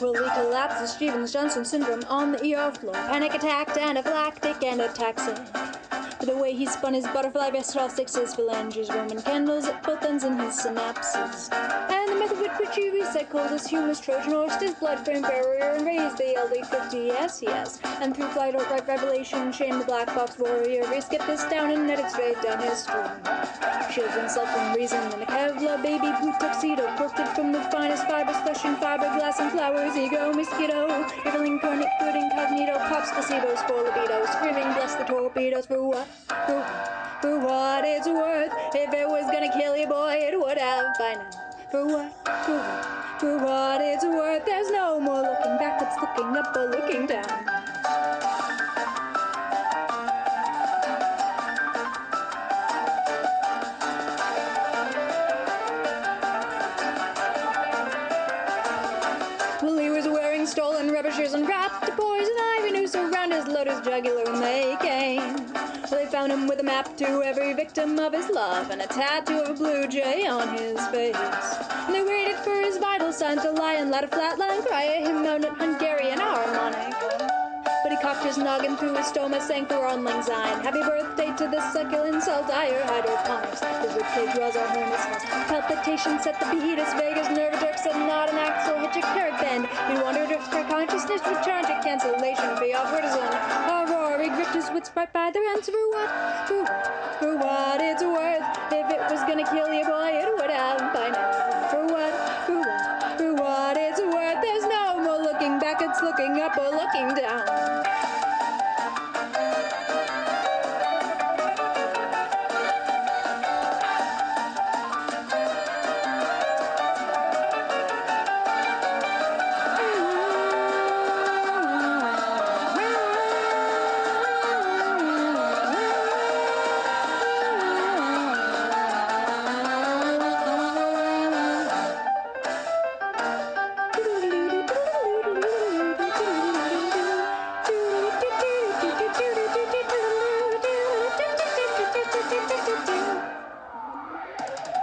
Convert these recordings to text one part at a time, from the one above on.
Well, he collapses Stevens-Johnson syndrome on the ER floor. Panic attacked, anaphylactic, and ataxic. For the way he spun his butterfly bested all sixes, phalanges, Roman candles at both ends in his synapses. And the method with which he recycled his humus Trojan horsed his blood-brain barrier and raised the LD50, yes. And through flight outright revelation, shame the BlackBoxWarrior, re-skipped this down and netted straight down his stream. Shields himself from reason in a Kevlar baby blue tuxedo, quilted from the finest fibers, flesh and fiberglass and flowers, ego, mosquito, evil incarnate, good incognito, pops placebos for libido, screaming bless the torpedoes for what? For what it's worth. If it was gonna kill you, boy, it would have by now. For what it's worth. There's no more looking back, it's looking up or looking down. Well, he was wearing stolen rubbishers and wrapped a poison ivy noose around his lotus jugular when they came. They found him with a map to every victim of his love and a tattoo of a blue jay on his face. And they waited for his vital signs to lie and let a flatline cry a hymn out in Hungarian harmonic. But he cocked his noggin through his stoma, sang for onling sign. Happy birthday to the succulent saltire hydroponics. His ribcage was a hornet's nest. Palpitations set the beat as Vegas nerve jerks and not an axle hitch a carrot bend. He wandered for consciousness, returned to cancellation fee off cortisone. He gripped his wits right by their hands. For what it's worth. If it was gonna kill you, boy, it would have by now. For what it's worth. There's no more looking back, it's looking up or looking down.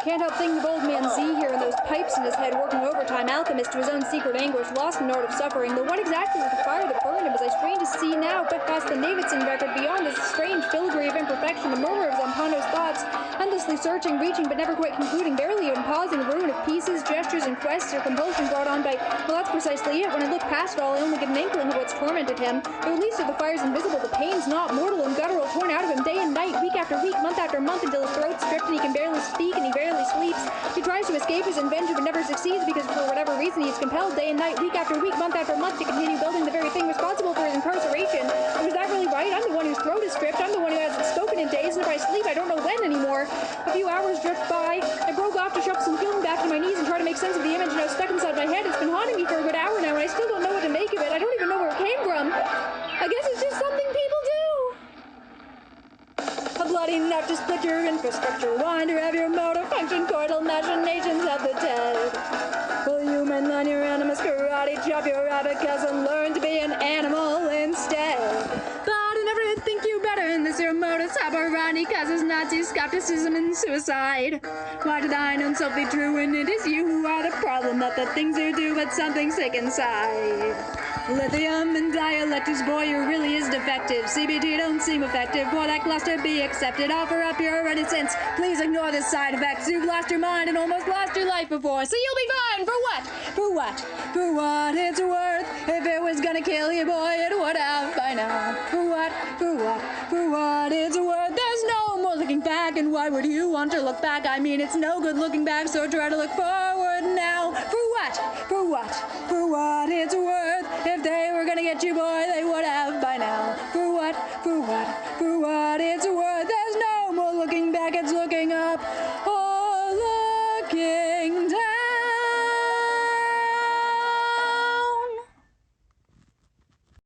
Can't help thinking of old man Z here and those pipes in his head working overtime, alchemist to his own secret anguish, lost in the art of suffering. Though what exactly was the fire that burned him as I strained to see now, quick past the Davidson record, beyond this strange filigree of imperfection, the murmur of Zampando's thoughts, endlessly searching, reaching, but never quite concluding, barely even pausing, a ruin of pieces, gestures, and quests, or compulsion brought on by, well, that's precisely it. When I look past it all, I only get an inkling of what's tormented him. Though at least if the fire's invisible, the pain's not mortal and guttural, torn out of him day and night, week after week, month after month, until his throat's stripped and he can barely speak and he barely sleeps. He tries to escape his invention but never succeeds because for whatever reason he's compelled day and night, week after week, month after month to continue building the very thing responsible for his incarceration. And was that really right? I'm the one whose throat is stripped. I'm the one who hasn't spoken in days, and if I sleep, I don't know when anymore. A few hours drift by. I broke off to shove some film back to my knees and try to make sense of the image now stuck inside my head. It's been haunting me for a good hour now, and I still don't know what to make of it. I don't even know where it came from. I guess it's just something people do. A bloody knife to split your infrastructure, winder of your motor function, coital machinations of the dead. Will you mainline your animus, karate chop your abacus, and learn to be an animal instead? But I never think you better in this your modus operandi causes Nazi skepticism and suicide. Why did thine own self be true when it is you who are the problem? Not the things you do, but something sick inside. Lithium and dialectics, boy, you really is defective. CBT don't seem effective, boy, that cluster be accepted. Offer up your reticence, please ignore the side effects. You've lost your mind and almost lost your life before, so you'll be fine. For what? For what? For what it's worth. If it was gonna kill you, boy, it would have by now. For what? For what? For what it's worth. There's no more looking back, and why would you want to look back? I mean, it's no good looking back, so try to look forward now. For what? For what? For what it's worth. If they were gonna get you, boy, they would have by now. For what? For what? For what it's worth.